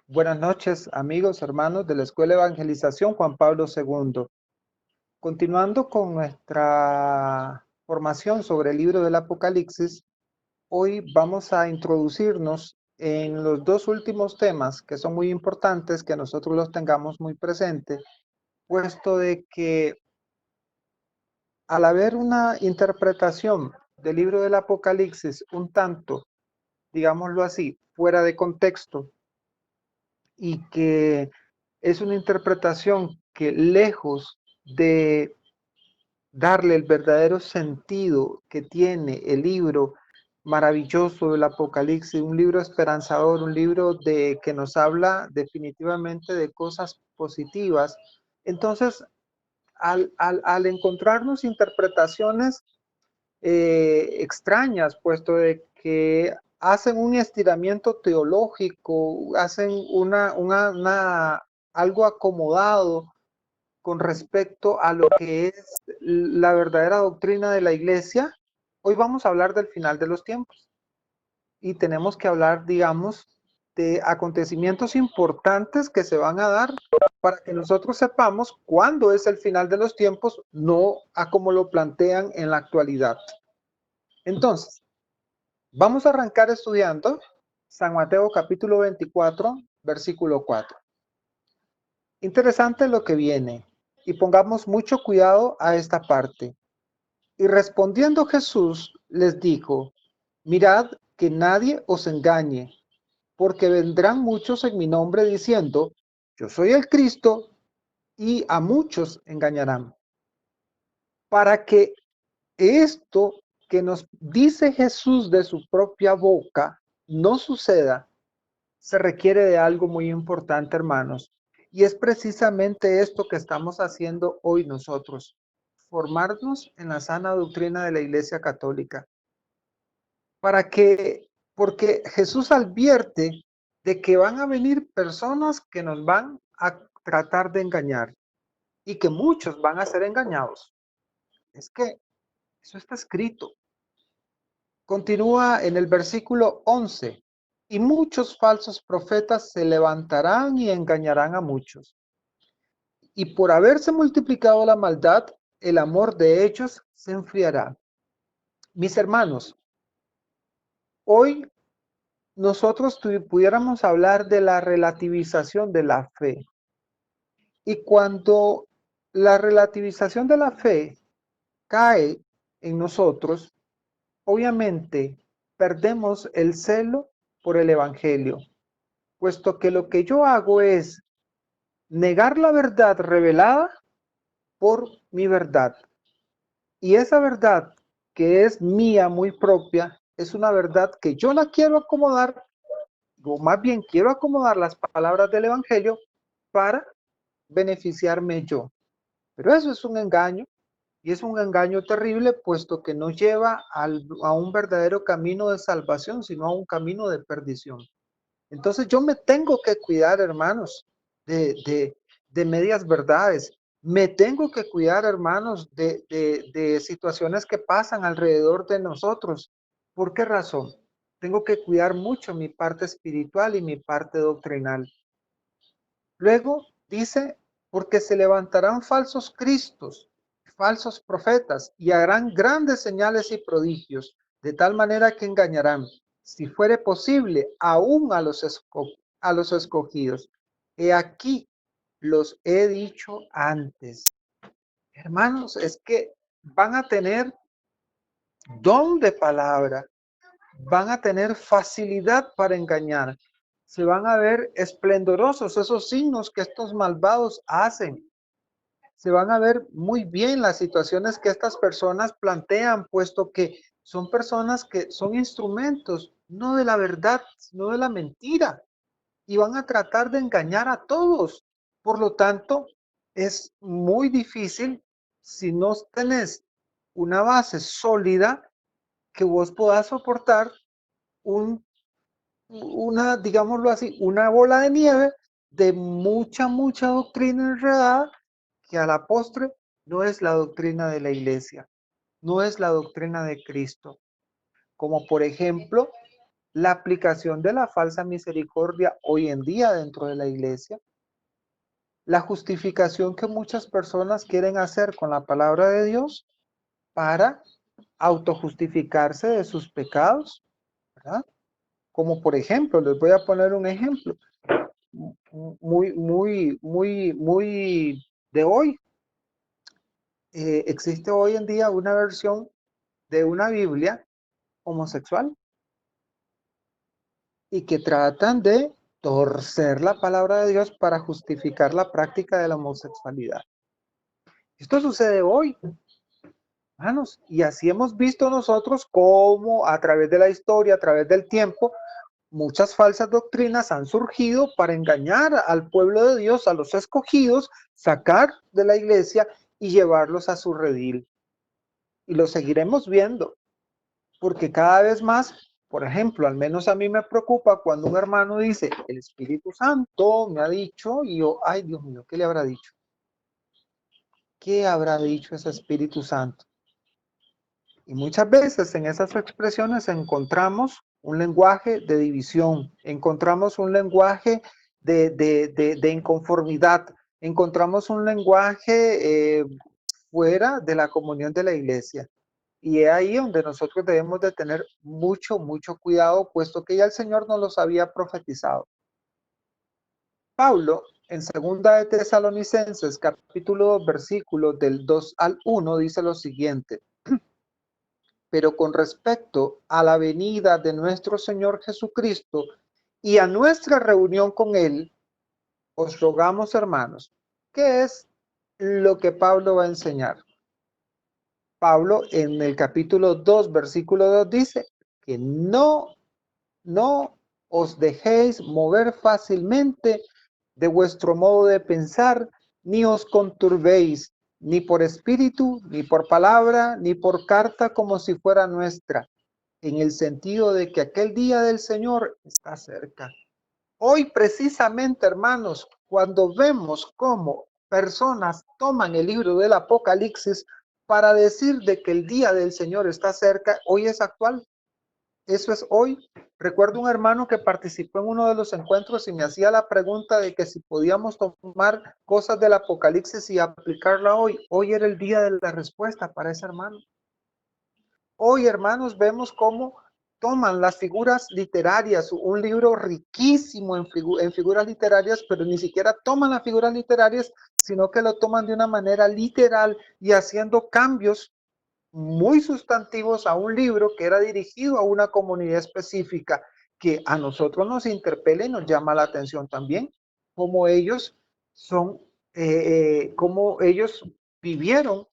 Buenas noches, amigos, hermanos de la Escuela de Evangelización Juan Pablo II. Continuando con nuestra formación sobre el libro del Apocalipsis, hoy vamos a introducirnos en los dos últimos temas que son muy importantes que nosotros los tengamos muy presentes, puesto de que al haber una interpretación del libro del Apocalipsis un tanto, digámoslo así, fuera de contexto, y que es una interpretación que lejos de darle el verdadero sentido que tiene el libro maravilloso del Apocalipsis, un libro esperanzador, un libro que nos habla definitivamente de cosas positivas. Entonces, al encontrarnos interpretaciones extrañas, puesto de que hacen un estiramiento teológico, hacen algo acomodado con respecto a lo que es la verdadera doctrina de la iglesia. Hoy vamos a hablar del final de los tiempos y tenemos que hablar, digamos, de acontecimientos importantes que se van a dar para que nosotros sepamos cuándo es el final de los tiempos, no a como lo plantean en la actualidad. Entonces, vamos a arrancar estudiando San Mateo capítulo 24, versículo 4. Interesante lo que viene y pongamos mucho cuidado a esta parte. Y respondiendo Jesús les dijo, mirad que nadie os engañe, porque vendrán muchos en mi nombre diciendo, yo soy el Cristo, y a muchos engañarán. Para que esto que nos dice Jesús de su propia boca no suceda, se requiere de algo muy importante, hermanos. Y es precisamente esto que estamos haciendo hoy nosotros, formarnos en la sana doctrina de la Iglesia Católica. Porque Jesús advierte de que van a venir personas que nos van a tratar de engañar y que muchos van a ser engañados. Es que eso está escrito. Continúa en el versículo 11. Y muchos falsos profetas se levantarán y engañarán a muchos. Y por haberse multiplicado la maldad, el amor de ellos se enfriará. Mis hermanos, hoy nosotros pudiéramos hablar de la relativización de la fe. Y cuando la relativización de la fe cae en nosotros, obviamente perdemos el celo por el Evangelio, puesto que lo que yo hago es negar la verdad revelada por mi verdad. Y esa verdad que es mía, muy propia, es una verdad que yo la quiero acomodar, o más bien quiero acomodar las palabras del Evangelio para beneficiarme yo. Pero eso es un engaño, y es un engaño terrible, puesto que no lleva a un verdadero camino de salvación, sino a un camino de perdición. Entonces yo me tengo que cuidar, hermanos, de medias verdades. Me tengo que cuidar, hermanos, de situaciones que pasan alrededor de nosotros. ¿Por qué razón? Tengo que cuidar mucho mi parte espiritual y mi parte doctrinal. Luego dice, porque se levantarán falsos cristos, falsos profetas, y harán grandes señales y prodigios, de tal manera que engañarán, si fuere posible, aún a los escogidos. He aquí, los he dicho antes. Hermanos, es que van a tener don de palabra, van a tener facilidad para engañar. Se van a ver esplendorosos esos signos que estos malvados hacen. Se van a ver muy bien las situaciones que estas personas plantean, puesto que son personas que son instrumentos, no de la verdad, sino de la mentira, y van a tratar de engañar a todos. Por lo tanto, es muy difícil si no tenés una base sólida que vos puedas soportar un, digámoslo así, una bola de nieve de mucha doctrina enredada que a la postre no es la doctrina de la iglesia, no es la doctrina de Cristo. Como por ejemplo, la aplicación de la falsa misericordia hoy en día dentro de la iglesia, la justificación que muchas personas quieren hacer con la palabra de Dios para autojustificarse de sus pecados, ¿verdad? Como por ejemplo, les voy a poner un ejemplo muy de hoy. Existe hoy en día una versión de una Biblia homosexual y que tratan de torcer la palabra de Dios para justificar la práctica de la homosexualidad. Esto sucede hoy, hermanos, y así hemos visto nosotros cómo a través de la historia, a través del tiempo, muchas falsas doctrinas han surgido para engañar al pueblo de Dios, a los escogidos, sacar de la iglesia y llevarlos a su redil. Y lo seguiremos viendo, porque cada vez más, por ejemplo, al menos a mí me preocupa cuando un hermano dice, el Espíritu Santo me ha dicho, y yo, ay Dios mío, ¿qué le habrá dicho? ¿Qué habrá dicho ese Espíritu Santo? Y muchas veces en esas expresiones encontramos un lenguaje de división, encontramos un lenguaje de inconformidad, encontramos un lenguaje fuera de la comunión de la iglesia. Y es ahí donde nosotros debemos de tener mucho cuidado, puesto que ya el Señor nos los había profetizado. Pablo, en segunda de Tesalonicenses, capítulo 2, versículos del 2 al 1, dice lo siguiente. Pero con respecto a la venida de nuestro Señor Jesucristo y a nuestra reunión con Él, os rogamos, hermanos, ¿qué es lo que Pablo va a enseñar? Pablo en el capítulo 2, versículo 2 dice que no os dejéis mover fácilmente de vuestro modo de pensar, ni os conturbéis, ni por espíritu, ni por palabra, ni por carta como si fuera nuestra, en el sentido de que aquel día del Señor está cerca. Hoy precisamente, hermanos, cuando vemos cómo personas toman el libro del Apocalipsis para decir de que el día del Señor está cerca, hoy es actual. Eso es hoy. Recuerdo un hermano que participó en uno de los encuentros y me hacía la pregunta de que si podíamos tomar cosas del Apocalipsis y aplicarla hoy. Hoy era el día de la respuesta para ese hermano. Hoy, hermanos, vemos cómo toman las figuras literarias, un libro riquísimo en figuras literarias, pero ni siquiera toman las figuras literarias, sino que lo toman de una manera literal y haciendo cambios muy sustantivos a un libro que era dirigido a una comunidad específica, que a nosotros nos interpela y nos llama la atención también, como ellos son, como ellos vivieron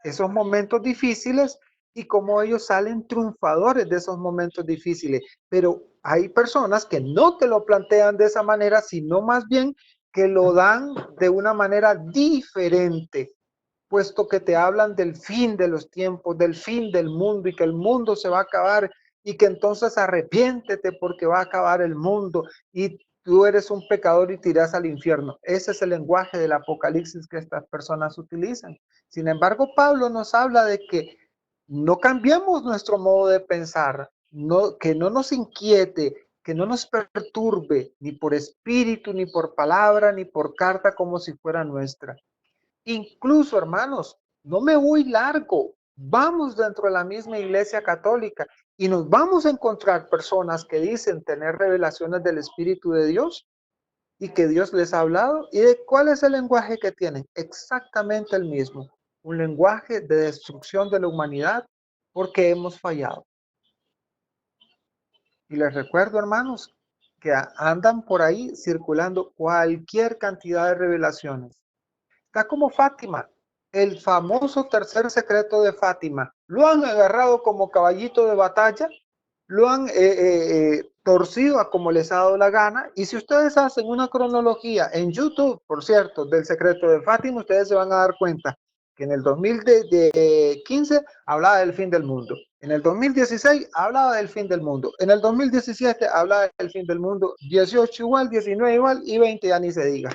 esos momentos difíciles y cómo ellos salen triunfadores de esos momentos difíciles. Pero hay personas que no te lo plantean de esa manera, sino más bien que lo dan de una manera diferente, puesto que te hablan del fin de los tiempos, del fin del mundo y que el mundo se va a acabar y que entonces arrepiéntete porque va a acabar el mundo y tú eres un pecador y te irás al infierno. Ese es el lenguaje del Apocalipsis que estas personas utilizan. Sin embargo, Pablo nos habla de que no cambiemos nuestro modo de pensar, que no nos inquiete, que no nos perturbe, ni por espíritu, ni por palabra, ni por carta como si fuera nuestra. Incluso, hermanos, no me voy largo. Vamos dentro de la misma iglesia católica y nos vamos a encontrar personas que dicen tener revelaciones del Espíritu de Dios y que Dios les ha hablado. ¿Y de cuál es el lenguaje que tienen? Exactamente el mismo. Un lenguaje de destrucción de la humanidad porque hemos fallado. Y les recuerdo, hermanos, que andan por ahí circulando cualquier cantidad de revelaciones. Está como Fátima, el famoso tercer secreto de Fátima. Lo han agarrado como caballito de batalla, lo han torcido a como les ha dado la gana. Y si ustedes hacen una cronología en YouTube, por cierto, del secreto de Fátima, ustedes se van a dar cuenta que en el 2015 hablaba del fin del mundo. En el 2016 hablaba del fin del mundo. En el 2017 hablaba del fin del mundo. 18 igual, 19 igual y 20 ya ni se diga.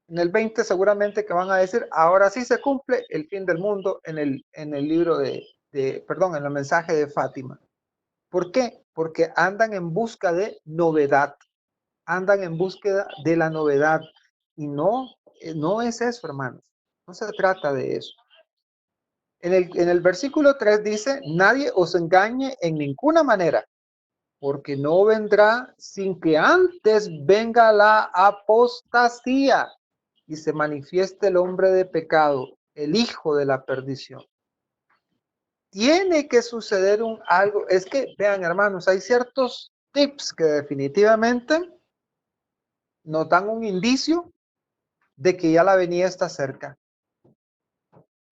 En el 20 seguramente que van a decir, ahora sí se cumple el fin del mundo en el libro perdón, en el mensaje de Fátima. ¿Por qué? porque andan en busca de novedad, andan en búsqueda de la novedad. Y no es eso, hermanos. No se trata de eso. En el versículo 3 dice, nadie os engañe en ninguna manera, porque no vendrá sin que antes venga la apostasía y se manifieste el hombre de pecado, el hijo de la perdición. Tiene que suceder algo. Es que, vean, hermanos, hay ciertos tips que definitivamente nos dan un indicio de que ya la venida está cerca.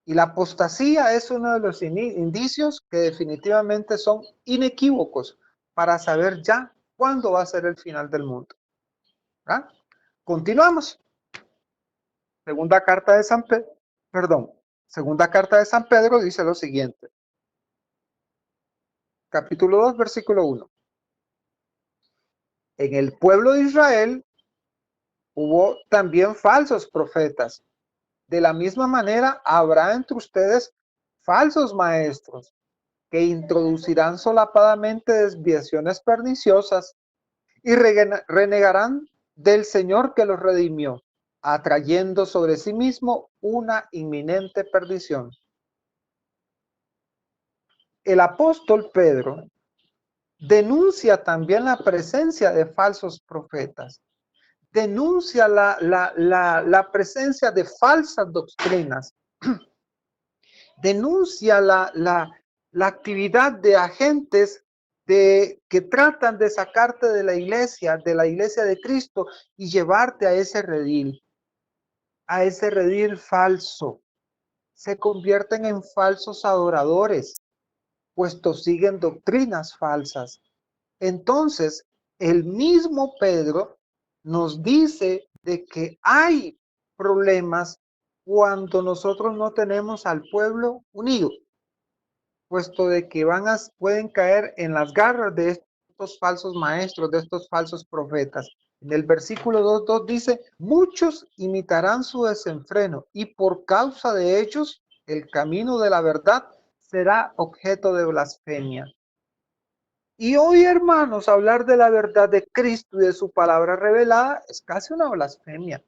Y la apostasía es uno de los indicios que definitivamente son inequívocos para saber ya cuándo va a ser el final del mundo. ¿Ah? Continuamos. Segunda carta de San Pedro, segunda carta de San Pedro dice lo siguiente. Capítulo 2, versículo 1. En el pueblo de Israel hubo también falsos profetas. De la misma manera habrá entre ustedes falsos maestros que introducirán solapadamente desviaciones perniciosas y renegarán del Señor que los redimió, atrayendo sobre sí mismo una inminente perdición. El apóstol Pedro denuncia también la presencia de falsos profetas, denuncia la presencia de falsas doctrinas, denuncia la actividad de agentes que tratan de sacarte de la iglesia de Cristo y llevarte a ese redil falso. Se convierten en falsos adoradores, puesto siguen doctrinas falsas. Entonces, el mismo Pedro nos dice de que hay problemas cuando nosotros no tenemos al pueblo unido, puesto de que pueden caer en las garras de estos falsos maestros, de estos falsos profetas. En el versículo 2.2 dice, muchos imitarán su desenfreno y por causa de ellos el camino de la verdad será objeto de blasfemia. Y hoy, hermanos, hablar de la verdad de Cristo y de su palabra revelada es casi una blasfemia.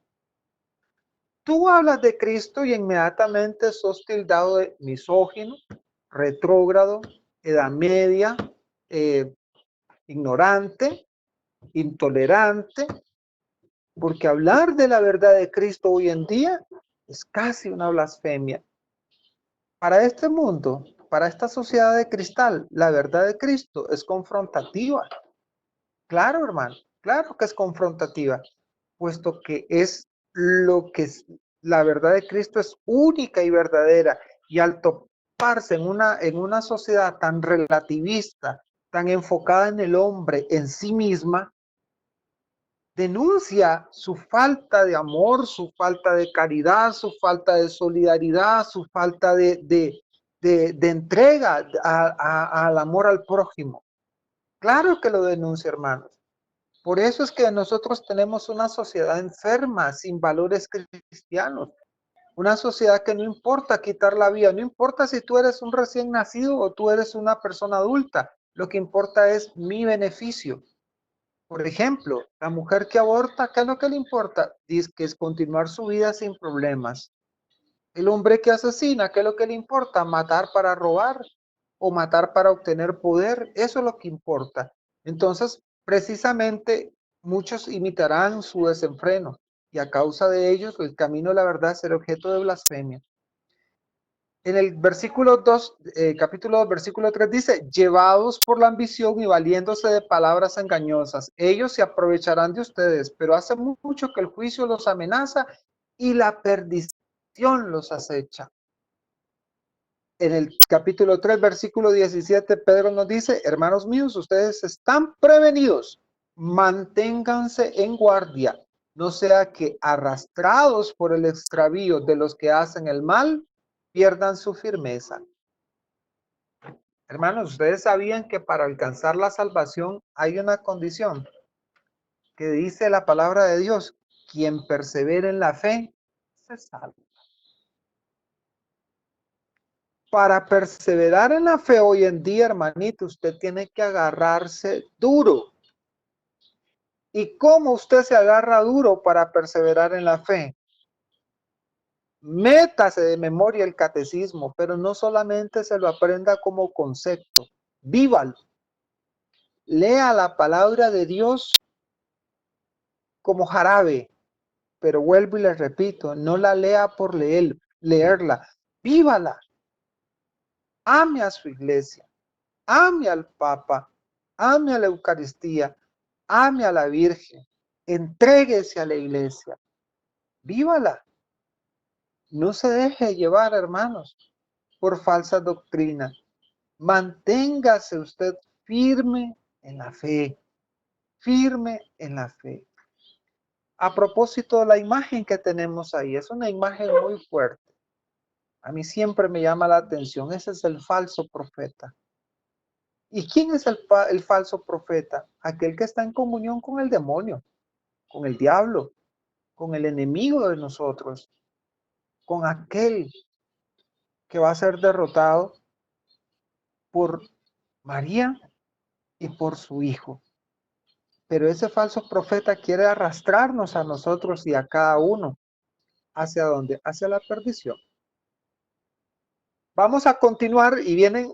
Tú hablas de Cristo y inmediatamente sos tildado de misógino, retrógrado, edad media, ignorante, intolerante, porque hablar de la verdad de Cristo hoy en día es casi una blasfemia. Para este mundo, para esta sociedad de cristal, la verdad de Cristo es confrontativa. Claro, hermano, claro que es confrontativa, puesto que es lo que es, la verdad de Cristo es única y verdadera, y al toparse en una sociedad tan relativista, tan enfocada en el hombre, en sí misma, denuncia su falta de amor, su falta de caridad, su falta de solidaridad, su falta de entrega al amor al prójimo. Claro que lo denuncia, hermanos. Por eso es que nosotros tenemos una sociedad enferma, sin valores cristianos. Una sociedad que no importa quitar la vida, no importa si tú eres un recién nacido o tú eres una persona adulta. Lo que importa es mi beneficio. Por ejemplo, la mujer que aborta, ¿qué es lo que le importa? Dice que es continuar su vida sin problemas. El hombre que asesina, ¿qué es lo que le importa? Matar para robar o matar para obtener poder. Eso es lo que importa. Entonces, precisamente, muchos imitarán su desenfreno y a causa de ellos el camino de la verdad será objeto de blasfemia. En el versículo 2, capítulo 2, versículo 3 dice, llevados por la ambición y valiéndose de palabras engañosas, ellos se aprovecharán de ustedes, pero hace mucho que el juicio los amenaza y la perdición los acecha. En el capítulo 3, versículo 17, Pedro nos dice, hermanos míos, ustedes están prevenidos, manténganse en guardia, no sea que arrastrados por el extravío de los que hacen el mal, pierdan su firmeza. Hermanos, ustedes sabían que para alcanzar la salvación hay una condición que dice la palabra de Dios, quien persevera en la fe se salva. Para perseverar en la fe hoy en día, hermanito, usted tiene que agarrarse duro. ¿Y cómo usted se agarra duro para perseverar en la fe? Métase de memoria el catecismo, pero no solamente se lo aprenda como concepto, vívalo. Lea la palabra de Dios como jarabe, pero vuelvo y le repito, no la lea por leerla, vívala. Ame a su iglesia, ame al Papa, ame a la Eucaristía, ame a la Virgen, entréguese a la iglesia, vívala. No se deje llevar, hermanos, por falsas doctrinas. Manténgase usted firme en la fe, firme en la fe. A propósito de la imagen que tenemos ahí, es una imagen muy fuerte. A mí siempre me llama la atención, ese es el falso profeta. ¿Y quién es el falso profeta? Aquel que está en comunión con el demonio, con el diablo, con el enemigo de nosotros, con aquel que va a ser derrotado por María y por su hijo. Pero ese falso profeta quiere arrastrarnos a nosotros y a cada uno. ¿Hacia dónde? Hacia la perdición. Vamos a continuar y vienen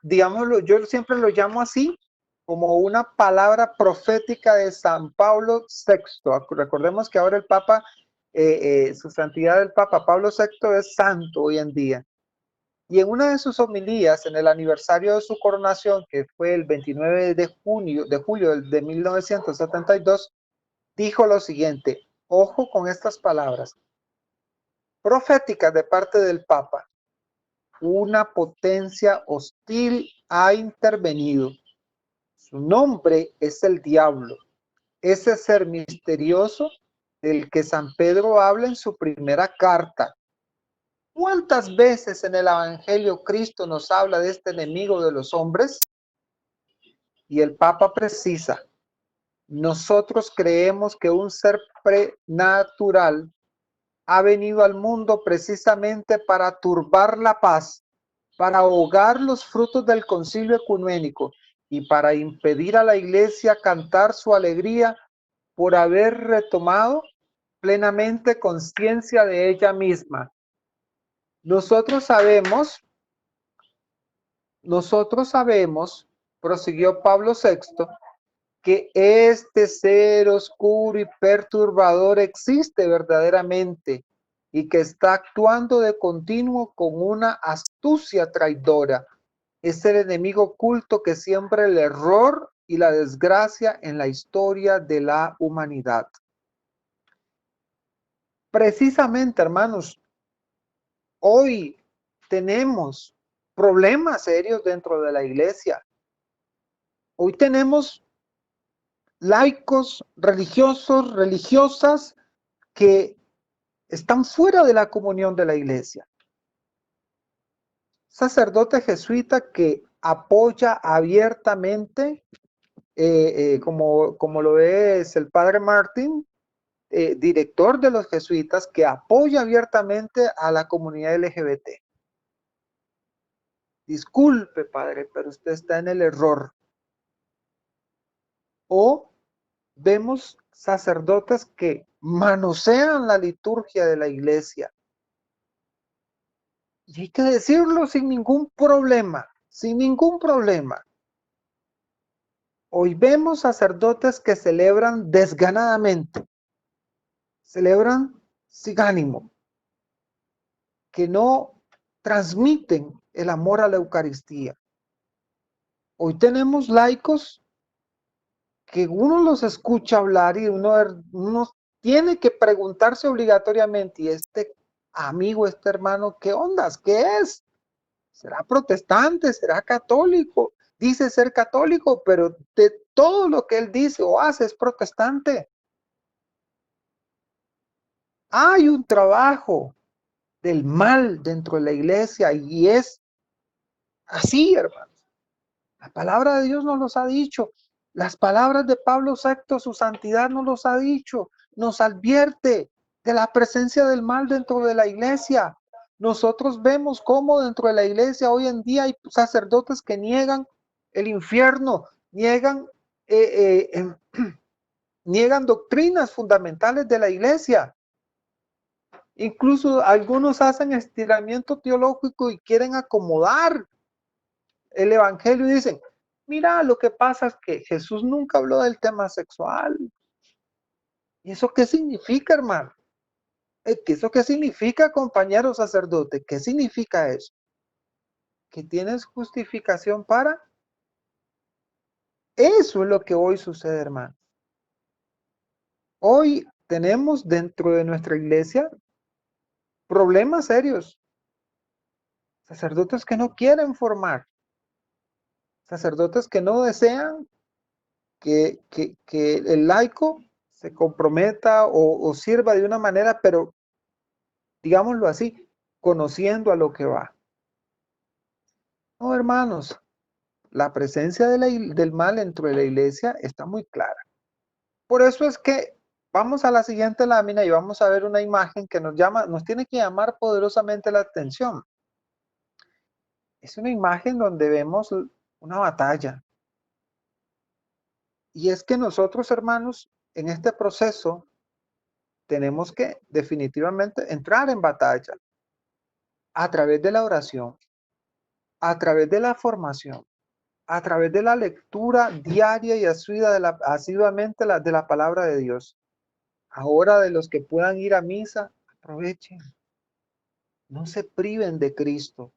digámoslo, yo siempre lo llamo así, como una palabra profética de San Pablo VI. Recordemos que ahora el Papa, su santidad el Papa Pablo VI es santo hoy en día. Y en una de sus homilías, en el aniversario de su coronación, que fue el 29 de julio de 1972, dijo lo siguiente, ojo con estas palabras, proféticas de parte del Papa. Una potencia hostil ha intervenido. Su nombre es el diablo, ese ser misterioso del que San Pedro habla en su primera carta. ¿Cuántas veces en el Evangelio Cristo nos habla de este enemigo de los hombres? Y el Papa precisa, nosotros creemos que un ser prenatural ha venido al mundo precisamente para turbar la paz, para ahogar los frutos del concilio ecuménico y para impedir a la iglesia cantar su alegría por haber retomado plenamente conciencia de ella misma. Nosotros sabemos, prosiguió Pablo VI, que este ser oscuro y perturbador existe verdaderamente y que está actuando de continuo con una astucia traidora. Es el enemigo oculto que siembra el error y la desgracia en la historia de la humanidad. Precisamente, hermanos, hoy tenemos problemas serios dentro de la iglesia. Hoy tenemos laicos, religiosos, religiosas que están fuera de la comunión de la iglesia. Sacerdote jesuita que apoya abiertamente, como lo es el padre Martín, director de los jesuitas, que apoya abiertamente a la comunidad LGBT. Disculpe, padre, pero usted está en el error. O vemos sacerdotes que manosean la liturgia de la iglesia. Y hay que decirlo sin ningún problema, sin ningún problema. Hoy vemos sacerdotes que celebran desganadamente, celebran sin ánimo, que no transmiten el amor a la Eucaristía. Hoy tenemos laicos que uno los escucha hablar y uno tiene que preguntarse obligatoriamente, ¿y este amigo, este hermano, qué ondas? ¿Qué es? ¿Será protestante? ¿Será católico? Dice ser católico, pero de todo lo que él dice o hace es protestante. Hay un trabajo del mal dentro de la iglesia y es así, hermanos. La palabra de Dios nos los ha dicho. Las palabras de Pablo VI, su santidad nos los ha dicho. Nos advierte de la presencia del mal dentro de la iglesia. Nosotros vemos cómo dentro de la iglesia hoy en día hay sacerdotes que niegan el infierno, eh, niegan doctrinas fundamentales de la iglesia. Incluso algunos hacen estiramiento teológico y quieren acomodar el evangelio y dicen, mira, lo que pasa es que Jesús nunca habló del tema sexual. ¿Y eso qué significa, hermano? ¿Eso qué significa, compañero sacerdote? ¿Qué significa eso? ¿Que tienes justificación para? Eso es lo que hoy sucede, hermano. Hoy tenemos dentro de nuestra iglesia problemas serios. Sacerdotes que no quieren formar. Sacerdotes que no desean que el laico se comprometa o sirva de una manera, pero digámoslo así, conociendo a lo que va. No, hermanos, la presencia del mal dentro de la iglesia está muy clara. Por eso es que vamos a la siguiente lámina y vamos a ver una imagen que nos tiene que llamar poderosamente la atención. Es una imagen donde vemos una batalla. Y es que nosotros, hermanos, en este proceso tenemos que definitivamente entrar en batalla a través de la oración, a través de la formación, a través de la lectura diaria y asiduamente de la palabra de Dios. Ahora, de los que puedan ir a misa, aprovechen. No se priven de Cristo.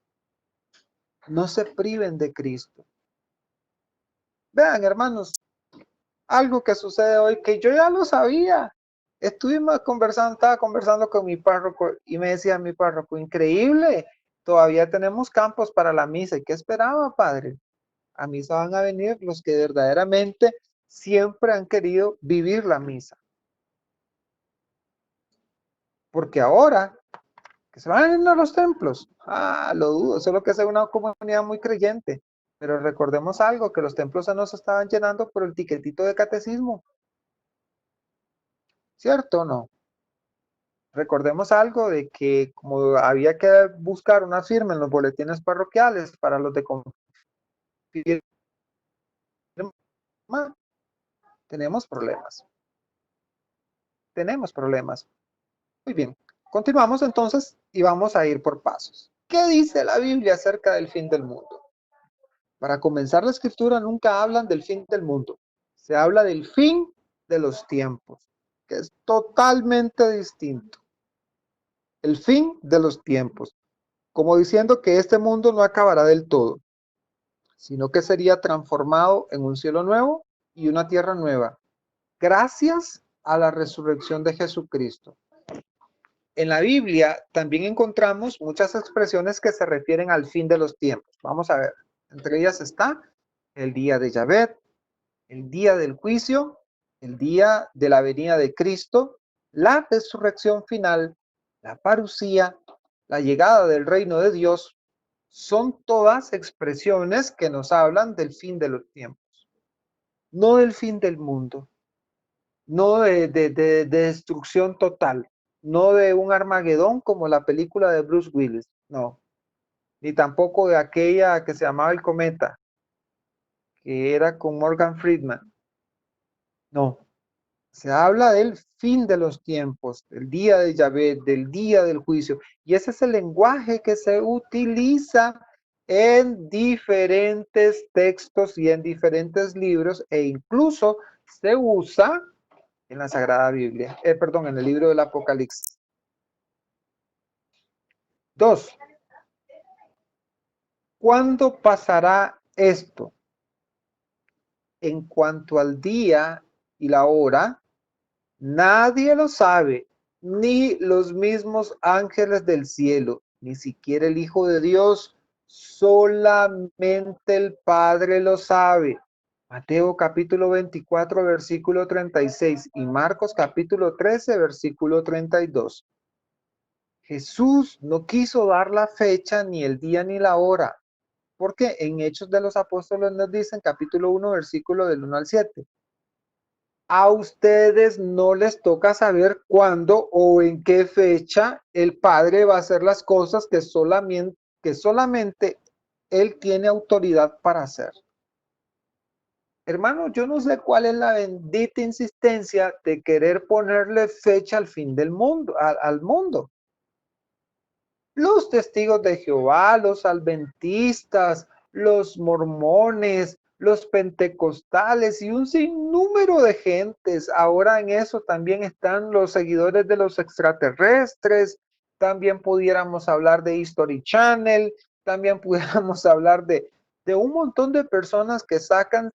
No se priven de Cristo. Vean, hermanos, algo que sucede hoy que yo ya lo sabía. Estaba conversando con mi párroco y me decía mi párroco, increíble, todavía tenemos campos para la misa. ¿Y qué esperaba, padre? A misa van a venir los que verdaderamente siempre han querido vivir la misa. Porque ahora, que se van a ir a los templos, lo dudo, solo que sea una comunidad muy creyente. Pero recordemos algo, que los templos se nos estaban llenando por el tiquetito de catecismo. ¿Cierto o no? Recordemos algo de que como había que buscar una firma en los boletines parroquiales para los de confirma, tenemos problemas. Tenemos problemas. Muy bien, continuamos entonces y vamos a ir por pasos. ¿Qué dice la Biblia acerca del fin del mundo? Para comenzar, la escritura nunca hablan del fin del mundo. Se habla del fin de los tiempos, que es totalmente distinto. El fin de los tiempos, como diciendo que este mundo no acabará del todo, sino que sería transformado en un cielo nuevo y una tierra nueva, gracias a la resurrección de Jesucristo. En la Biblia también encontramos muchas expresiones que se refieren al fin de los tiempos. Vamos a ver, entre ellas está el día de Yahvé, el día del juicio, el día de la venida de Cristo, la resurrección final, la parusía, la llegada del reino de Dios. Son todas expresiones que nos hablan del fin de los tiempos, no del fin del mundo, no de destrucción total, no de un Armagedón como la película de Bruce Willis, no, ni tampoco de aquella que se llamaba El Cometa, que era con Morgan Freeman, no. Se habla del fin de los tiempos, del día de Yahvé, del día del juicio. Y ese es el lenguaje que se utiliza en diferentes textos y en diferentes libros, e incluso se usa en la Sagrada Biblia, perdón, en el libro del Apocalipsis. 2. ¿Cuándo pasará esto? En cuanto al día y la hora, nadie lo sabe, ni los mismos ángeles del cielo, ni siquiera el Hijo de Dios, solamente el Padre lo sabe. Mateo capítulo 24, versículo 36 y Marcos capítulo 13, versículo 32. Jesús no quiso dar la fecha, ni el día, ni la hora, porque en Hechos de los Apóstoles nos dicen capítulo 1, versículo del 1 al 7. A ustedes no les toca saber cuándo o en qué fecha el Padre va a hacer las cosas que solamente Él tiene autoridad para hacer. Hermano, yo no sé cuál es la bendita insistencia de querer ponerle fecha al fin del mundo, al mundo. Los testigos de Jehová, los adventistas, los mormones, los pentecostales y un sinnúmero de gentes. Ahora en eso también están los seguidores de los extraterrestres. También pudiéramos hablar de History Channel. También pudiéramos hablar de un montón de personas que sacan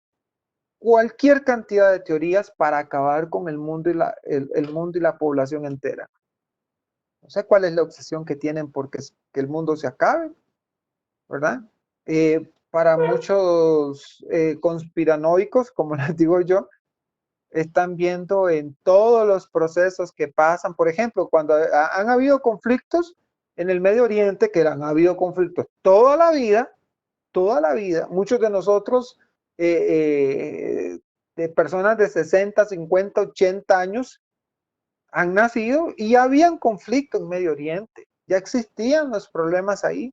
cualquier cantidad de teorías para acabar con el mundo el mundo y la población entera. No sé cuál es la obsesión que tienen porque que el mundo se acabe, ¿verdad? Para muchos conspiranoicos, como les digo yo, están viendo en todos los procesos que pasan. Por ejemplo, cuando han habido conflictos en el Medio Oriente, que han habido conflictos toda la vida, muchos de nosotros, de personas de 60, 50, 80 años, han nacido y ya habían conflicto en Medio Oriente, ya existían los problemas ahí,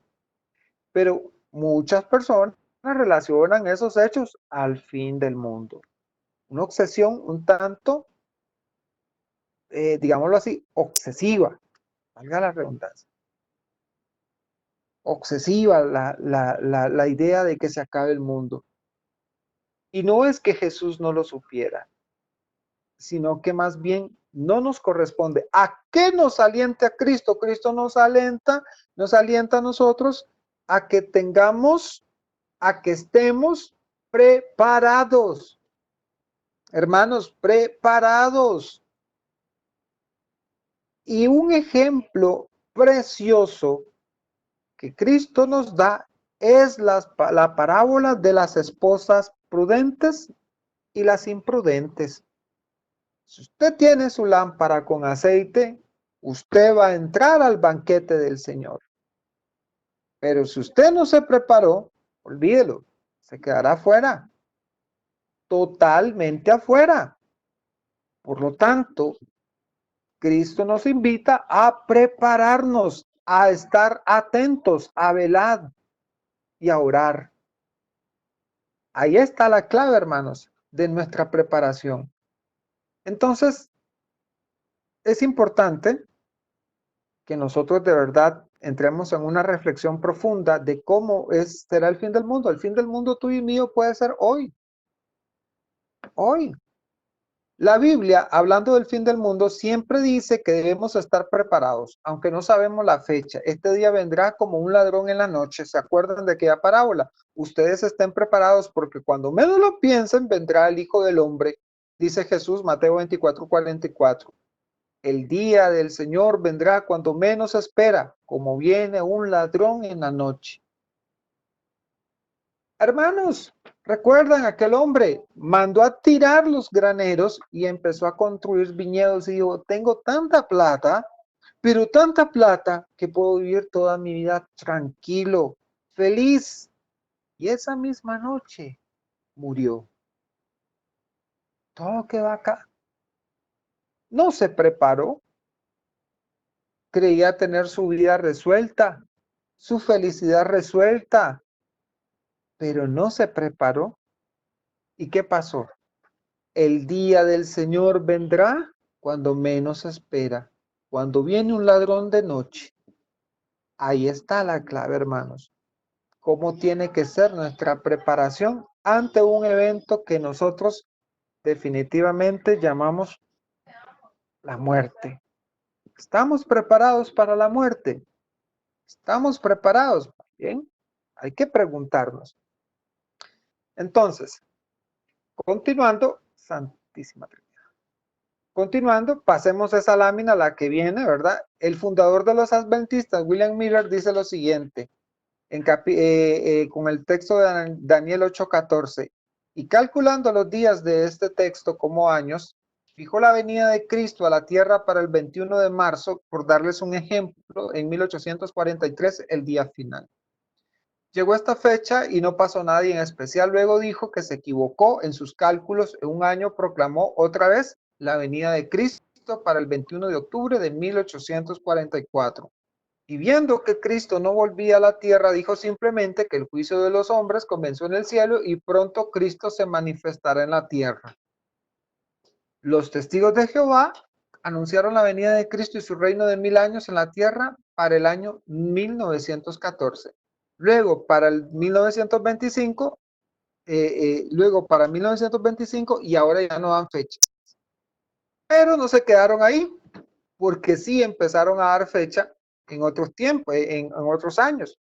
pero muchas personas relacionan esos hechos al fin del mundo. Una obsesión un tanto, digámoslo así, obsesiva, valga la redundancia, obsesiva la idea de que se acabe el mundo. Y no es que Jesús no lo supiera, sino que más bien no nos corresponde. ¿A qué nos alienta Cristo? Cristo nos alienta a nosotros a que tengamos, a que estemos preparados. Hermanos, preparados. Y un ejemplo precioso que Cristo nos da es la parábola de las esposas prudentes y las imprudentes. Si usted tiene su lámpara con aceite, usted va a entrar al banquete del Señor. Pero si usted no se preparó, olvídelo, se quedará afuera, totalmente afuera. Por lo tanto, Cristo nos invita a prepararnos, a estar atentos, a velar y a orar. Ahí está la clave, hermanos, de nuestra preparación. Entonces, es importante que nosotros de verdad entremos en una reflexión profunda de cómo será el fin del mundo. El fin del mundo tuyo y mío puede ser hoy. Hoy. La Biblia, hablando del fin del mundo, siempre dice que debemos estar preparados, aunque no sabemos la fecha. Este día vendrá como un ladrón en la noche. ¿Se acuerdan de aquella parábola? Ustedes estén preparados porque cuando menos lo piensen, vendrá el Hijo del Hombre, dice Jesús, Mateo 24:44. El día del Señor vendrá cuando menos espera, como viene un ladrón en la noche. Hermanos, ¿recuerdan aquel hombre? Mandó a tirar los graneros y empezó a construir viñedos y dijo, tengo tanta plata, pero tanta plata que puedo vivir toda mi vida tranquilo, feliz. Y esa misma noche murió. Todo quedó acá. No se preparó. Creía tener su vida resuelta, su felicidad resuelta, pero no se preparó. ¿Y qué pasó? El día del Señor vendrá cuando menos espera, cuando viene un ladrón de noche. Ahí está la clave, hermanos. ¿Cómo tiene que ser nuestra preparación ante un evento que nosotros definitivamente llamamos la muerte? ¿Estamos preparados para la muerte? ¿Estamos preparados? Bien, hay que preguntarnos. Entonces, continuando, Santísima Trinidad. Continuando, pasemos esa lámina a la que viene, ¿verdad? El fundador de los adventistas, William Miller, dice lo siguiente, con el texto de Daniel 8:14, y calculando los días de este texto como años, fijó la venida de Cristo a la tierra para el 21 de marzo, por darles un ejemplo, en 1843, el día final. Llegó esta fecha y no pasó nada, y en especial luego dijo que se equivocó en sus cálculos. En un año proclamó otra vez la venida de Cristo para el 21 de octubre de 1844. Y viendo que Cristo no volvía a la tierra, dijo simplemente que el juicio de los hombres comenzó en el cielo y pronto Cristo se manifestará en la tierra. Los testigos de Jehová anunciaron la venida de Cristo y su reino de 1000 años en la tierra para el año 1914. Luego, para el 1925, luego para 1925 y ahora ya no dan fecha. Pero no se quedaron ahí, porque sí empezaron a dar fecha en otros tiempos, en otros años.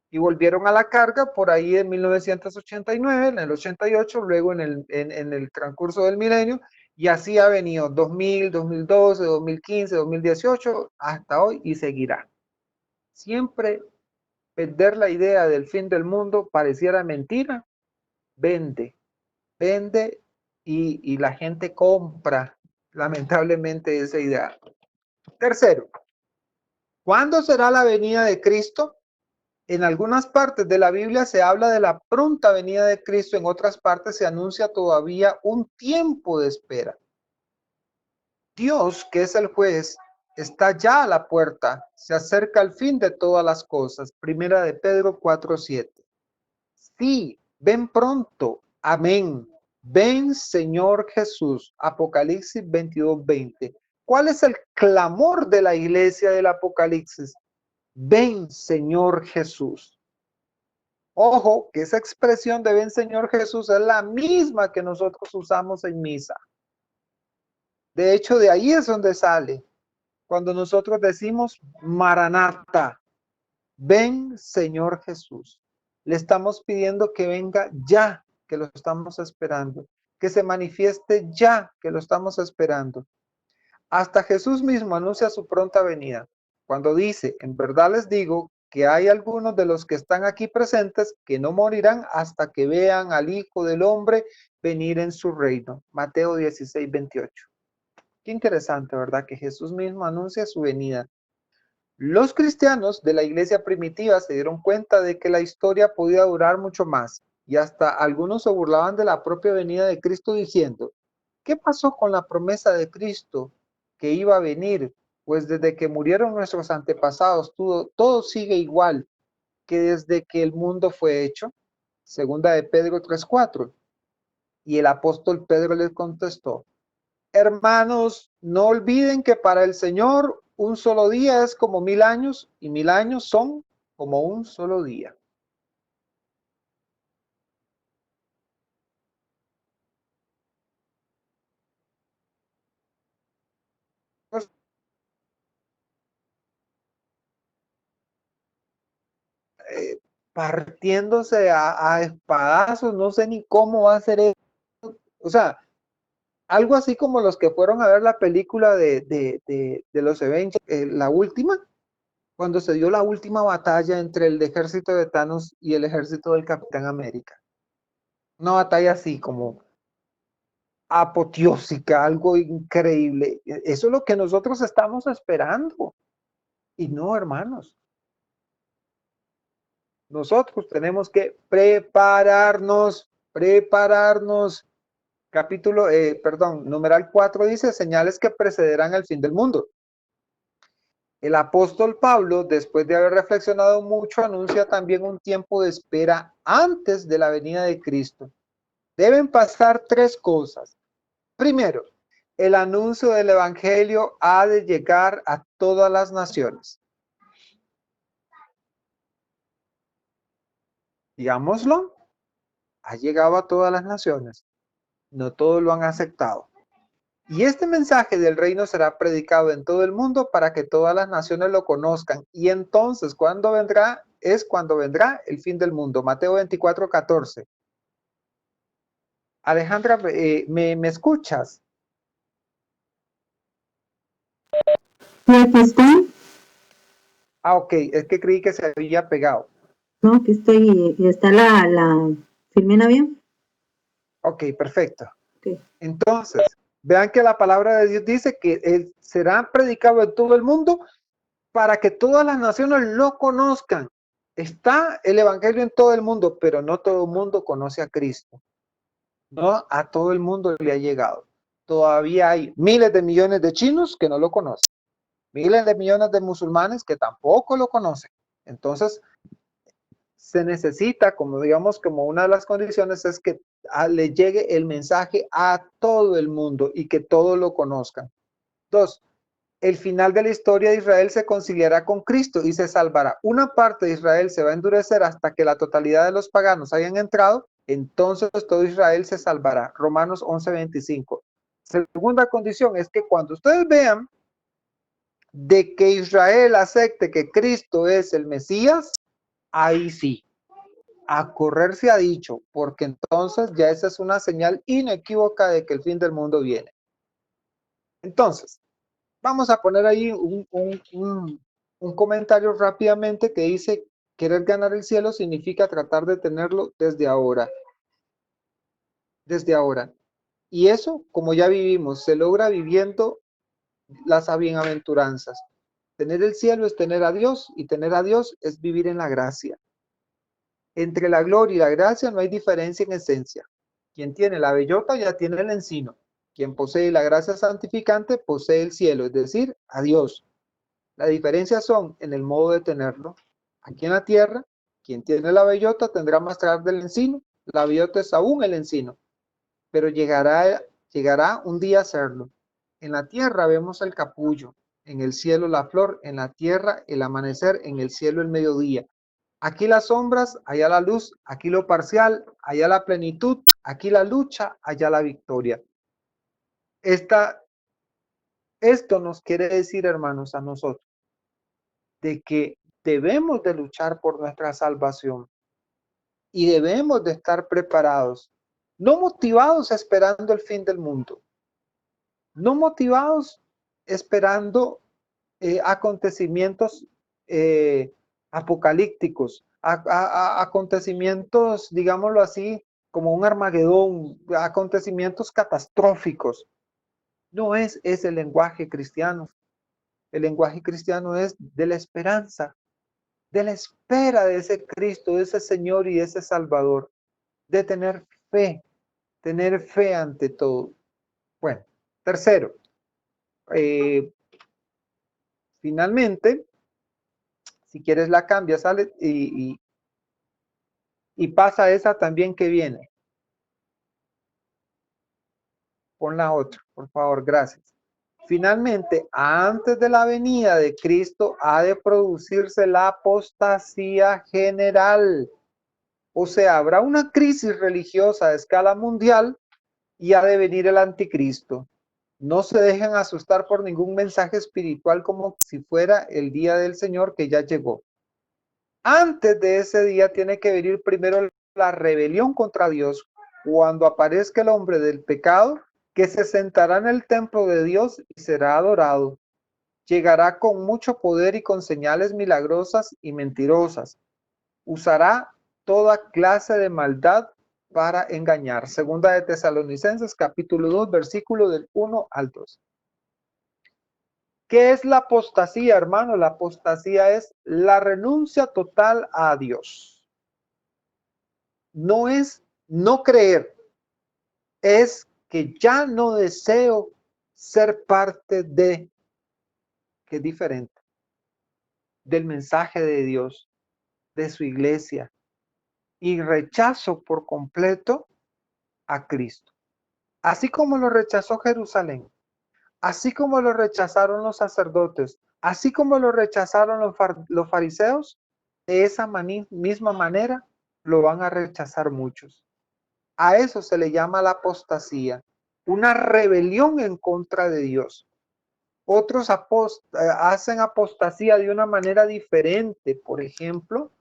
Y volvieron a la carga por ahí en 1989, en el 88, luego en el transcurso del milenio, y así ha venido 2000, 2012, 2015, 2018, hasta hoy y seguirá. Siempre perder la idea del fin del mundo pareciera mentira, vende, vende y la gente compra lamentablemente esa idea. Tercero, ¿cuándo será la venida de Cristo? En algunas partes de la Biblia se habla de la pronta venida de Cristo, en otras partes se anuncia todavía un tiempo de espera. Dios, que es el juez, está ya a la puerta, se acerca al fin de todas las cosas. Primera de Pedro 4:7. Sí, ven pronto. Amén. Ven, Señor Jesús. Apocalipsis 22:20. ¿Cuál es el clamor de la iglesia del Apocalipsis? Ven, Señor Jesús. Ojo, que esa expresión de ven, Señor Jesús, es la misma que nosotros usamos en misa. De hecho, de ahí es donde sale. Cuando nosotros decimos Maranata, ven, Señor Jesús. Le estamos pidiendo que venga ya, que lo estamos esperando. Que se manifieste ya, que lo estamos esperando. Hasta Jesús mismo anuncia su pronta venida, cuando dice, en verdad les digo que hay algunos de los que están aquí presentes que no morirán hasta que vean al Hijo del Hombre venir en su reino. Mateo 16:28. Qué interesante, ¿verdad? Que Jesús mismo anuncia su venida. Los cristianos de la iglesia primitiva se dieron cuenta de que la historia podía durar mucho más, y hasta algunos se burlaban de la propia venida de Cristo diciendo, ¿qué pasó con la promesa de Cristo que iba a venir? Pues desde que murieron nuestros antepasados, todo sigue igual que desde que el mundo fue hecho. Segunda de Pedro 3:4. Y el apóstol Pedro les contestó, hermanos, no olviden que para el Señor un solo día es como 1000 años y 1000 años son como un solo día. Pues, partiéndose a espadazos, no sé ni cómo va a ser eso. O sea, algo así como los que fueron a ver la película de los Avengers, la última, cuando se dio la última batalla entre el ejército de Thanos y el ejército del Capitán América. Una batalla así como apoteósica, algo increíble. Eso es lo que nosotros estamos esperando. Y no, hermanos, nosotros tenemos que prepararnos, prepararnos. Capítulo, numeral 4 dice, señales que precederán al fin del mundo. El apóstol Pablo, después de haber reflexionado mucho, anuncia también un tiempo de espera antes de la venida de Cristo. Deben pasar tres cosas. Primero, el anuncio del evangelio ha de llegar a todas las naciones. Digámoslo, ha llegado a todas las naciones. No todos lo han aceptado. Y este mensaje del reino será predicado en todo el mundo para que todas las naciones lo conozcan. Y entonces, ¿cuándo vendrá? Es cuando vendrá el fin del mundo. Mateo 24:14. Alejandra, ¿me escuchas? Sí, aquí estoy. Ah, ok, es que creí que se había pegado. No, aquí estoy. ¿Está la Filmina bien? Ok, perfecto. Okay. Entonces, vean que la palabra de Dios dice que será predicado en todo el mundo para que todas las naciones lo conozcan. Está el evangelio en todo el mundo, pero no todo el mundo conoce a Cristo. No a todo el mundo le ha llegado. Todavía hay miles de millones de chinos que no lo conocen. Miles de millones de musulmanes que tampoco lo conocen. Entonces, se necesita, como digamos, como una de las condiciones es que le llegue el mensaje a todo el mundo y que todos lo conozcan. Dos, el final de la historia de Israel se conciliará con Cristo y se salvará. Una parte de Israel se va a endurecer hasta que la totalidad de los paganos hayan entrado, entonces todo Israel se salvará. Romanos 11:25. Segunda condición es que cuando ustedes vean de que Israel acepte que Cristo es el Mesías, ahí sí, a correr se ha dicho, porque entonces ya esa es una señal inequívoca de que el fin del mundo viene. Entonces, vamos a poner ahí un comentario rápidamente que dice, querer ganar el cielo significa tratar de tenerlo desde ahora. Desde ahora. Y eso, como ya vivimos, se logra viviendo las bienaventuranzas. Tener el cielo es tener a Dios y tener a Dios es vivir en la gracia. Entre la gloria y la gracia no hay diferencia en esencia. Quien tiene la bellota ya tiene el encino. Quien posee la gracia santificante posee el cielo, es decir, a Dios. La diferencia son en el modo de tenerlo. Aquí en la tierra, quien tiene la bellota tendrá más tarde el encino. La bellota es aún el encino, pero llegará un día a serlo. En la tierra vemos el capullo, en el cielo la flor, en la tierra el amanecer, en el cielo el mediodía. Aquí las sombras, allá la luz, aquí lo parcial, allá la plenitud, aquí la lucha, allá la victoria. Esto nos quiere decir, hermanos, a nosotros, de que debemos de luchar por nuestra salvación y debemos de estar preparados, no motivados esperando el fin del mundo, no motivados esperando acontecimientos apocalípticos, acontecimientos, digámoslo así, como un Armagedón, acontecimientos catastróficos. No es ese el lenguaje cristiano. El lenguaje cristiano es de la esperanza, de la espera de ese Cristo, de ese Señor y de ese Salvador, de tener fe ante todo. Bueno, tercero, eh, finalmente, si quieres la cambia, sale y pasa esa también que viene. Pon la otra, por favor, gracias. Finalmente, antes de la venida de Cristo, ha de producirse la apostasía general. O sea, habrá una crisis religiosa a escala mundial y ha de venir el anticristo. No se dejen asustar por ningún mensaje espiritual como si fuera el día del Señor que ya llegó. Antes de ese día tiene que venir primero la rebelión contra Dios. Cuando aparezca el hombre del pecado, que se sentará en el templo de Dios y será adorado. Llegará con mucho poder y con señales milagrosas y mentirosas. Usará toda clase de maldad para engañar. Segunda de Tesalonicenses, capítulo 2, versículo del 1 al 2. ¿Qué es la apostasía, hermano? La apostasía es la renuncia total a Dios. No es no creer, es que ya no deseo ser parte que es diferente, del mensaje de Dios, de su iglesia, y rechazo por completo a Cristo. Así como lo rechazó Jerusalén, así como lo rechazaron los sacerdotes, así como lo rechazaron los fariseos, de esa misma manera lo van a rechazar muchos. A eso se le llama la apostasía, una rebelión en contra de Dios. Otros hacen apostasía de una manera diferente, por ejemplo,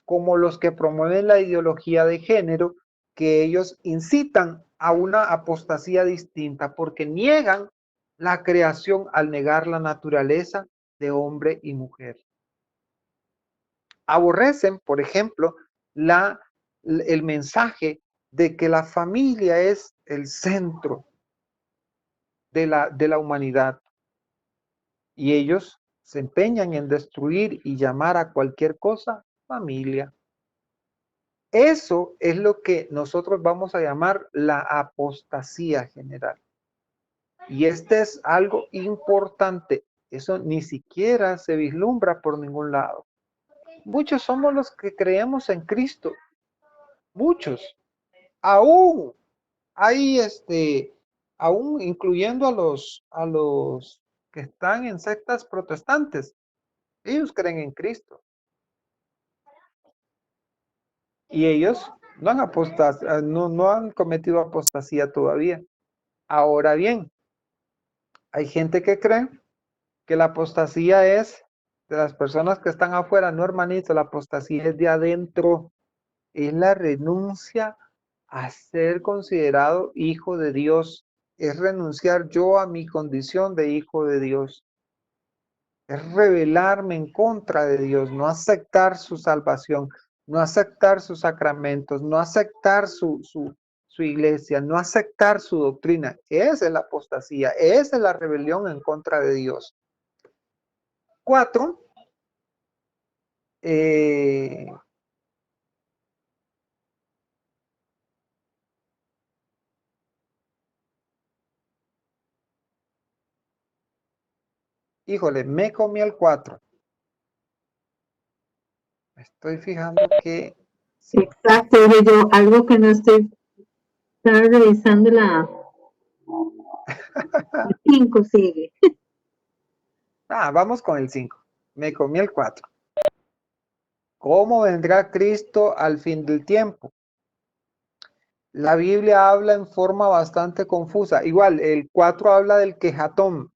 como los que promueven la ideología de género, que ellos incitan a una apostasía distinta porque niegan la creación al negar la naturaleza de hombre y mujer. Aborrecen, por ejemplo, el mensaje de que la familia es el centro de la humanidad. Y ellos se empeñan en destruir y llamar a cualquier cosa familia. Eso es lo que nosotros vamos a llamar la apostasía general. Y este es algo importante. Eso ni siquiera se vislumbra por ningún lado. Muchos somos los que creemos en Cristo. Muchos. Aún hay aún incluyendo a los que están en sectas protestantes. Ellos creen en Cristo. Y ellos no han no han cometido apostasía todavía. Ahora bien, hay gente que cree que la apostasía es de las personas que están afuera. No, hermanito, la apostasía es de adentro. Es la renuncia a ser considerado hijo de Dios. Es renunciar yo a mi condición de hijo de Dios. Es rebelarme en contra de Dios, no aceptar su salvación, no aceptar sus sacramentos, no aceptar su iglesia, no aceptar su doctrina. Esa es la apostasía, esa es la rebelión en contra de Dios. 4. Híjole, me comí el 4. Me estoy fijando que sí. Exacto, dije yo, algo que no estoy, estaba revisando el 5 sigue. Vamos con el 5. Me comí el 4. ¿Cómo vendrá Cristo al fin del tiempo? La Biblia habla en forma bastante confusa. Igual, el 4 habla del quejatón,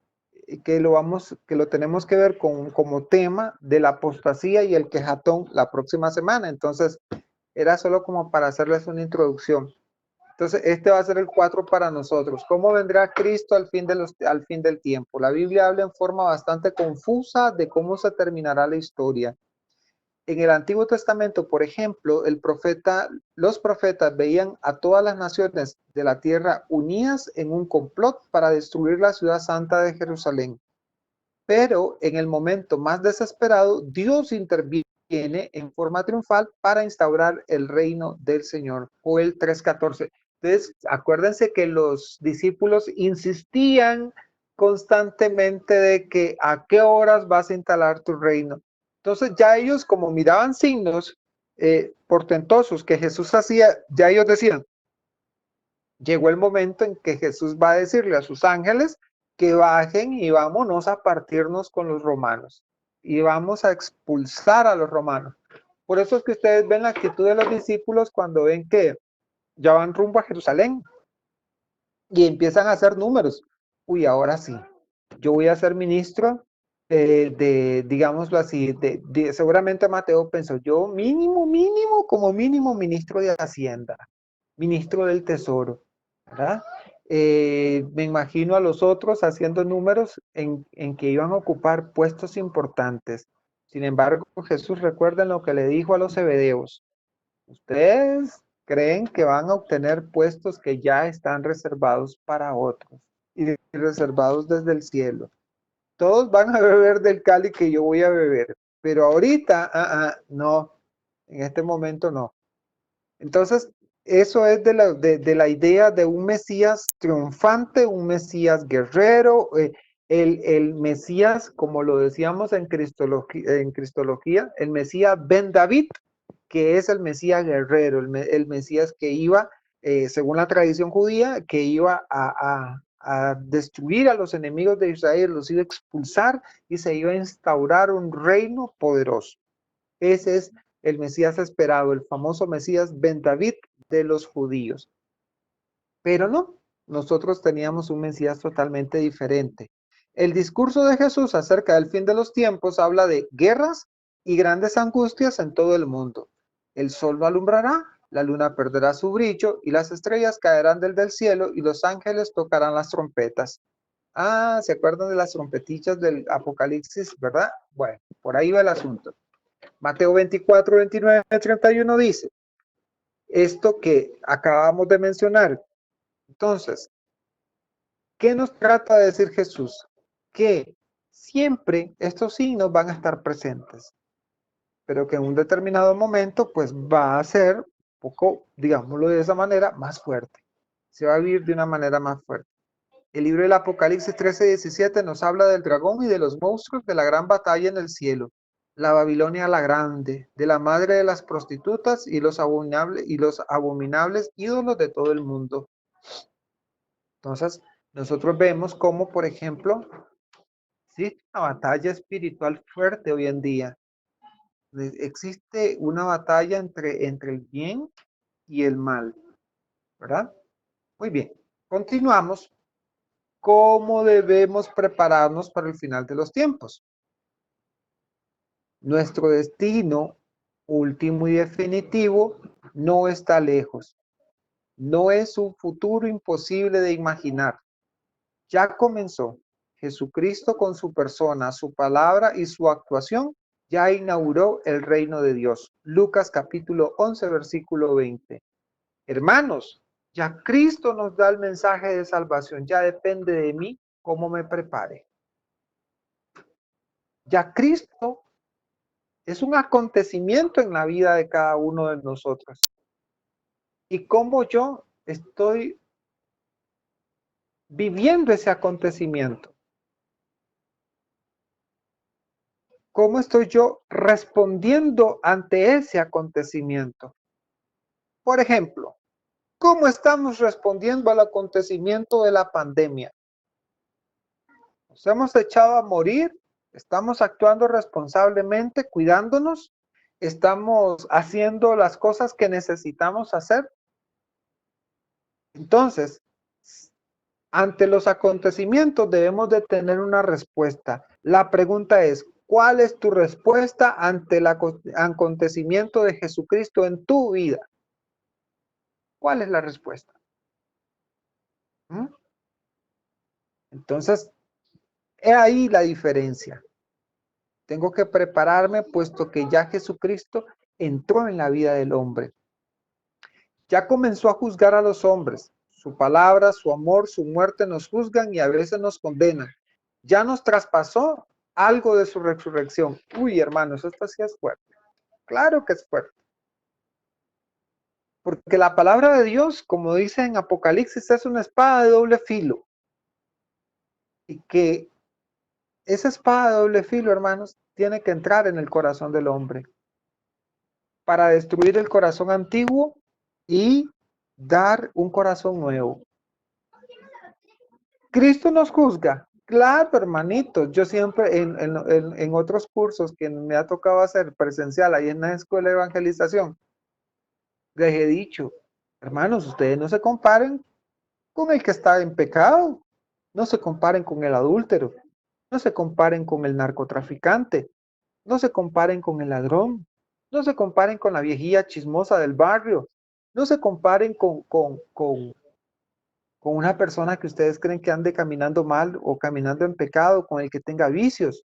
que lo tenemos que ver como tema de la apostasía y el quejatón la próxima semana. Entonces, era solo como para hacerles una introducción. Entonces, este va a ser el 4 para nosotros. ¿Cómo vendrá Cristo al fin del tiempo? La Biblia habla en forma bastante confusa de cómo se terminará la historia. En el Antiguo Testamento, por ejemplo, los profetas veían a todas las naciones de la tierra unidas en un complot para destruir la ciudad santa de Jerusalén. Pero en el momento más desesperado, Dios interviene en forma triunfal para instaurar el reino del Señor. Joel 3:14. Entonces, acuérdense que los discípulos insistían constantemente de que a qué horas vas a instalar tu reino. Entonces ya ellos, como miraban signos portentosos que Jesús hacía, ya ellos decían, llegó el momento en que Jesús va a decirle a sus ángeles que bajen y vámonos a partirnos con los romanos y vamos a expulsar a los romanos. Por eso es que ustedes ven la actitud de los discípulos cuando ven que ya van rumbo a Jerusalén y empiezan a hacer números. Uy, ahora sí, yo voy a ser ministro digámoslo así, seguramente Mateo pensó, yo como mínimo ministro de Hacienda, ministro del Tesoro, ¿verdad? Me imagino a los otros haciendo números en que iban a ocupar puestos importantes. Sin embargo, Jesús, recuerden lo que le dijo a los zebedeos. Ustedes creen que van a obtener puestos que ya están reservados para otros y reservados desde el cielo. Todos van a beber del cáliz que yo voy a beber, pero ahorita, no, en este momento no. Entonces, eso es de la idea de un Mesías triunfante, un Mesías guerrero, el Mesías, como lo decíamos en Cristología, el Mesías Ben David, que es el Mesías guerrero, el Mesías que iba, según la tradición judía, que iba a destruir a los enemigos de Israel, los iba a expulsar y se iba a instaurar un reino poderoso. Ese es el Mesías esperado, el famoso Mesías Ben David de los judíos. Pero no, nosotros teníamos un Mesías totalmente diferente. El discurso de Jesús acerca del fin de los tiempos habla de guerras y grandes angustias en todo el mundo. El sol no alumbrará, la luna perderá su brillo y las estrellas caerán del cielo y los ángeles tocarán las trompetas. ¿Se acuerdan de las trompetillas del Apocalipsis, verdad? Bueno, por ahí va el asunto. Mateo 24, 29, 31 dice esto que acabamos de mencionar. Entonces, ¿qué nos trata de decir Jesús? Que siempre estos signos van a estar presentes. pero que en un determinado momento pues va a ser un poco, digámoslo de esa manera, más fuerte. Se va a vivir de una manera más fuerte. El libro del Apocalipsis 13:17 nos habla del dragón y de los monstruos de la gran batalla en el cielo. La Babilonia la grande, de la madre de las prostitutas y los abominables ídolos de todo el mundo. Entonces, nosotros vemos cómo, por ejemplo, existe una batalla espiritual fuerte hoy en día. Existe una batalla entre el bien y el mal, ¿verdad? Muy bien, continuamos. ¿Cómo debemos prepararnos para el final de los tiempos? Nuestro destino último y definitivo no está lejos. No es un futuro imposible de imaginar. Ya comenzó. Jesucristo con su persona, su palabra y su actuación ya inauguró el reino de Dios. Lucas capítulo 11, versículo 20. Hermanos, ya Cristo nos da el mensaje de salvación. Ya depende de mí cómo me prepare. Ya Cristo es un acontecimiento en la vida de cada uno de nosotros. Y cómo yo estoy viviendo ese acontecimiento. ¿Cómo estoy yo respondiendo ante ese acontecimiento? Por ejemplo, ¿cómo estamos respondiendo al acontecimiento de la pandemia? ¿Nos hemos echado a morir? ¿Estamos actuando responsablemente, cuidándonos? ¿Estamos haciendo las cosas que necesitamos hacer? Entonces, ante los acontecimientos debemos de tener una respuesta. La pregunta es, ¿cuál es tu respuesta ante el acontecimiento de Jesucristo en tu vida? ¿Cuál es la respuesta? ¿Mm? Entonces, he ahí la diferencia. Tengo que prepararme puesto que ya Jesucristo entró en la vida del hombre. Ya comenzó a juzgar a los hombres. Su palabra, su amor, su muerte nos juzgan y a veces nos condenan. Ya nos traspasó algo de su resurrección. Uy, hermanos, esto sí es fuerte. Claro que es fuerte. Porque la palabra de Dios, como dice en Apocalipsis, es una espada de doble filo. Y que esa espada de doble filo, hermanos, tiene que entrar en el corazón del hombre para destruir el corazón antiguo y dar un corazón nuevo. Cristo nos juzga. Claro, hermanitos. Yo siempre en otros cursos que me ha tocado hacer presencial ahí en la escuela de evangelización, les he dicho, hermanos, ustedes no se comparen con el que está en pecado, no se comparen con el adúltero, no se comparen con el narcotraficante, no se comparen con el ladrón, no se comparen con la viejilla chismosa del barrio, no se comparen con una persona que ustedes creen que ande caminando mal o caminando en pecado, con el que tenga vicios.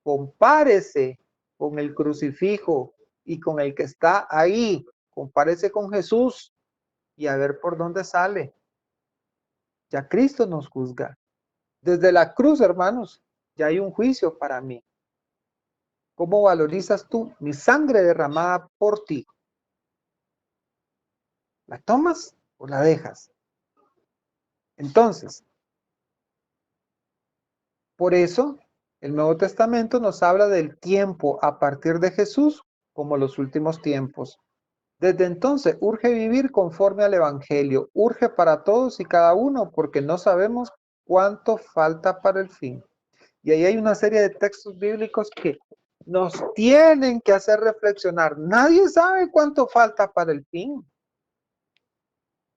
Compárese con el crucifijo y con el que está ahí. Compárese con Jesús y a ver por dónde sale. Ya Cristo nos juzga. Desde la cruz, hermanos, ya hay un juicio para mí. ¿Cómo valorizas tú mi sangre derramada por ti? ¿La tomas o la dejas? Entonces, por eso, el Nuevo Testamento nos habla del tiempo a partir de Jesús como los últimos tiempos. Desde entonces urge vivir conforme al Evangelio, urge para todos y cada uno porque no sabemos cuánto falta para el fin. Y ahí hay una serie de textos bíblicos que nos tienen que hacer reflexionar. Nadie sabe cuánto falta para el fin.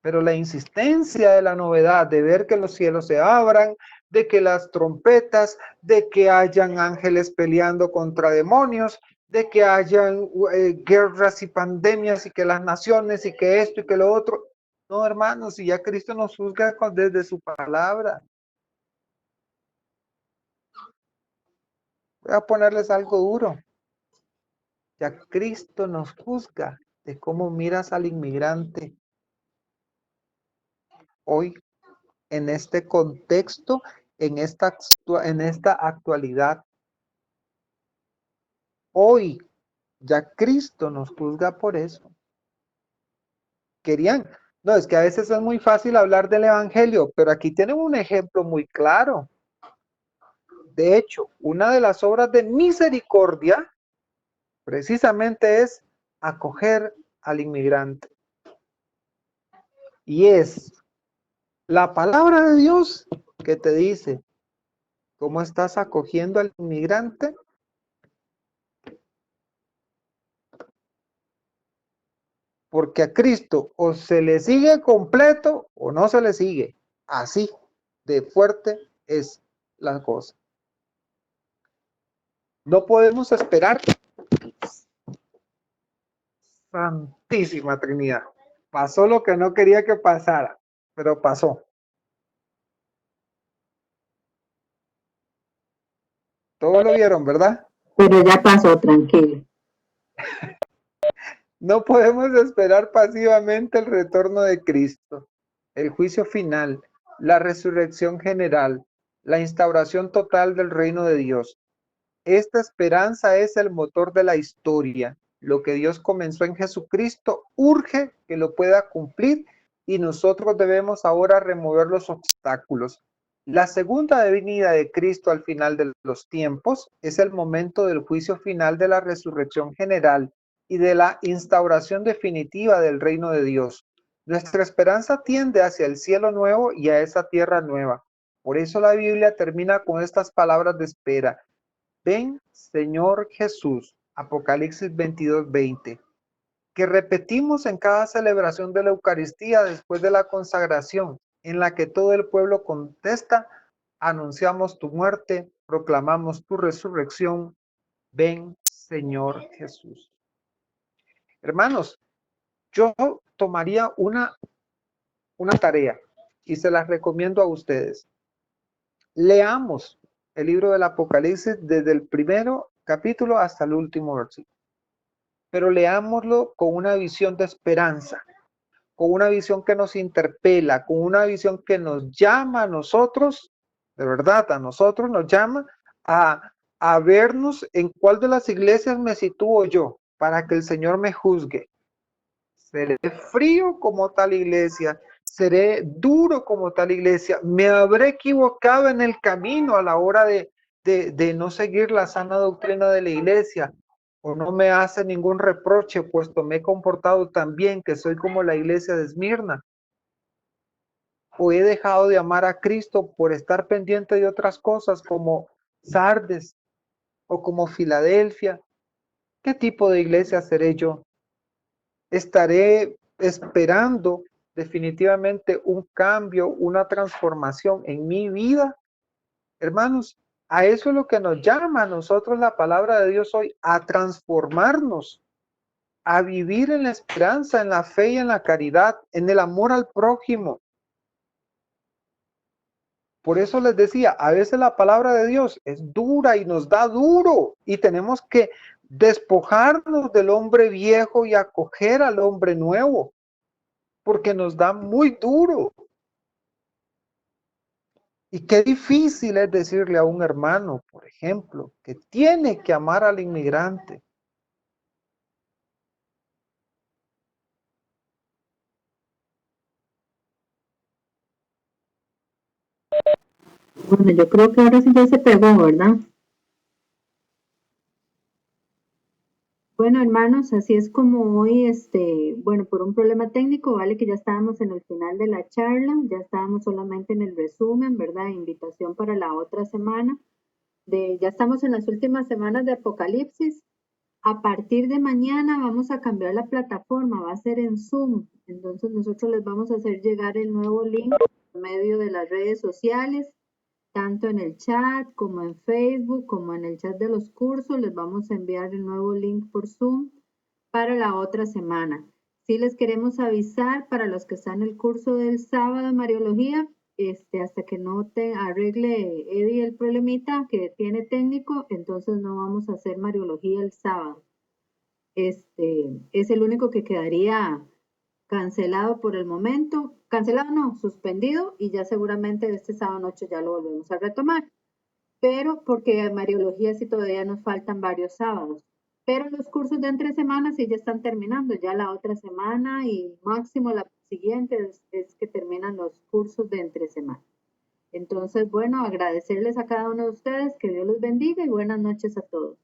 Pero la insistencia de la novedad, de ver que los cielos se abran, de que las trompetas, de que hayan ángeles peleando contra demonios, de que hayan guerras y pandemias y que las naciones y que esto y que lo otro. No, hermanos, si ya Cristo nos juzga desde su palabra. Voy a ponerles algo duro. Ya Cristo nos juzga de cómo miras al inmigrante hoy en este contexto, en esta actualidad. Hoy Ya Cristo nos juzga por eso. Querían, no, es que a veces es muy fácil hablar del Evangelio, pero aquí tienen un ejemplo muy claro. De hecho, una de las obras de misericordia precisamente es acoger al inmigrante. Y es la palabra de Dios que te dice cómo estás acogiendo al inmigrante. Porque a Cristo o se le sigue completo o no se le sigue. Así de fuerte es la cosa. No podemos esperar. Santísima Trinidad. Pasó lo que no quería que pasara, pero pasó. Todos lo vieron, ¿verdad? Pero ya pasó, tranquilo. No podemos esperar pasivamente el retorno de Cristo, el juicio final, la resurrección general, la instauración total del reino de Dios. Esta esperanza es el motor de la historia. Lo que Dios comenzó en Jesucristo urge que lo pueda cumplir y nosotros debemos ahora remover los obstáculos. La segunda venida de Cristo al final de los tiempos es el momento del juicio final de la resurrección general y de la instauración definitiva del reino de Dios. Nuestra esperanza tiende hacia el cielo nuevo y a esa tierra nueva. Por eso la Biblia termina con estas palabras de espera. Ven, Señor Jesús, Apocalipsis 22:20, que repetimos en cada celebración de la Eucaristía después de la consagración, en la que todo el pueblo contesta, anunciamos tu muerte, proclamamos tu resurrección, ven, Señor Jesús. Hermanos, yo tomaría una tarea y se las recomiendo a ustedes. Leamos el libro del Apocalipsis desde el primero capítulo hasta el último versículo. Pero leámoslo con una visión de esperanza, con una visión que nos interpela, con una visión que nos llama a nosotros, de verdad, a nosotros nos llama a vernos en cuál de las iglesias me sitúo yo, para que el Señor me juzgue. Seré frío como tal iglesia, seré duro como tal iglesia, me habré equivocado en el camino a la hora de no seguir la sana doctrina de la iglesia, o no me hace ningún reproche, puesto me he comportado tan bien que soy como la iglesia de Esmirna, o he dejado de amar a Cristo por estar pendiente de otras cosas como Sardes o como Filadelfia. ¿Qué tipo de iglesia seré yo? Estaré esperando definitivamente un cambio, una transformación en mi vida. Hermanos, a eso es lo que nos llama a nosotros la palabra de Dios hoy, a transformarnos, a vivir en la esperanza, en la fe y en la caridad, en el amor al prójimo. Por eso les decía, a veces la palabra de Dios es dura y nos da duro y tenemos que despojarnos del hombre viejo y acoger al hombre nuevo, porque nos da muy duro. Y qué difícil es decirle a un hermano, por ejemplo, que tiene que amar al inmigrante. Bueno, yo creo que ahora sí ya se pegó, ¿verdad? Bueno, hermanos, así es como hoy, bueno, por un problema técnico, vale que ya estábamos en el final de la charla, ya estábamos solamente en el resumen, ¿verdad? Invitación para la otra semana. Ya estamos en las últimas semanas de Apocalipsis. A partir de mañana vamos a cambiar la plataforma, va a ser en Zoom. Entonces nosotros les vamos a hacer llegar el nuevo link por medio de las redes sociales, tanto en el chat como en Facebook, como en el chat de los cursos. Les vamos a enviar el nuevo link por Zoom para la otra semana. Sí les queremos avisar para los que están en el curso del sábado de Mariología, hasta que no te arregle Eddie el problemita que tiene técnico, entonces no vamos a hacer Mariología el sábado. Es el único que quedaría cancelado por el momento, cancelado no, suspendido, y ya seguramente este sábado noche ya lo volvemos a retomar. Pero porque a Mariología sí todavía nos faltan varios sábados. Pero los cursos de entre semanas sí ya están terminando, ya la otra semana y máximo la siguiente es que terminan los cursos de entre semana. Entonces, bueno, agradecerles a cada uno de ustedes, que Dios los bendiga y buenas noches a todos.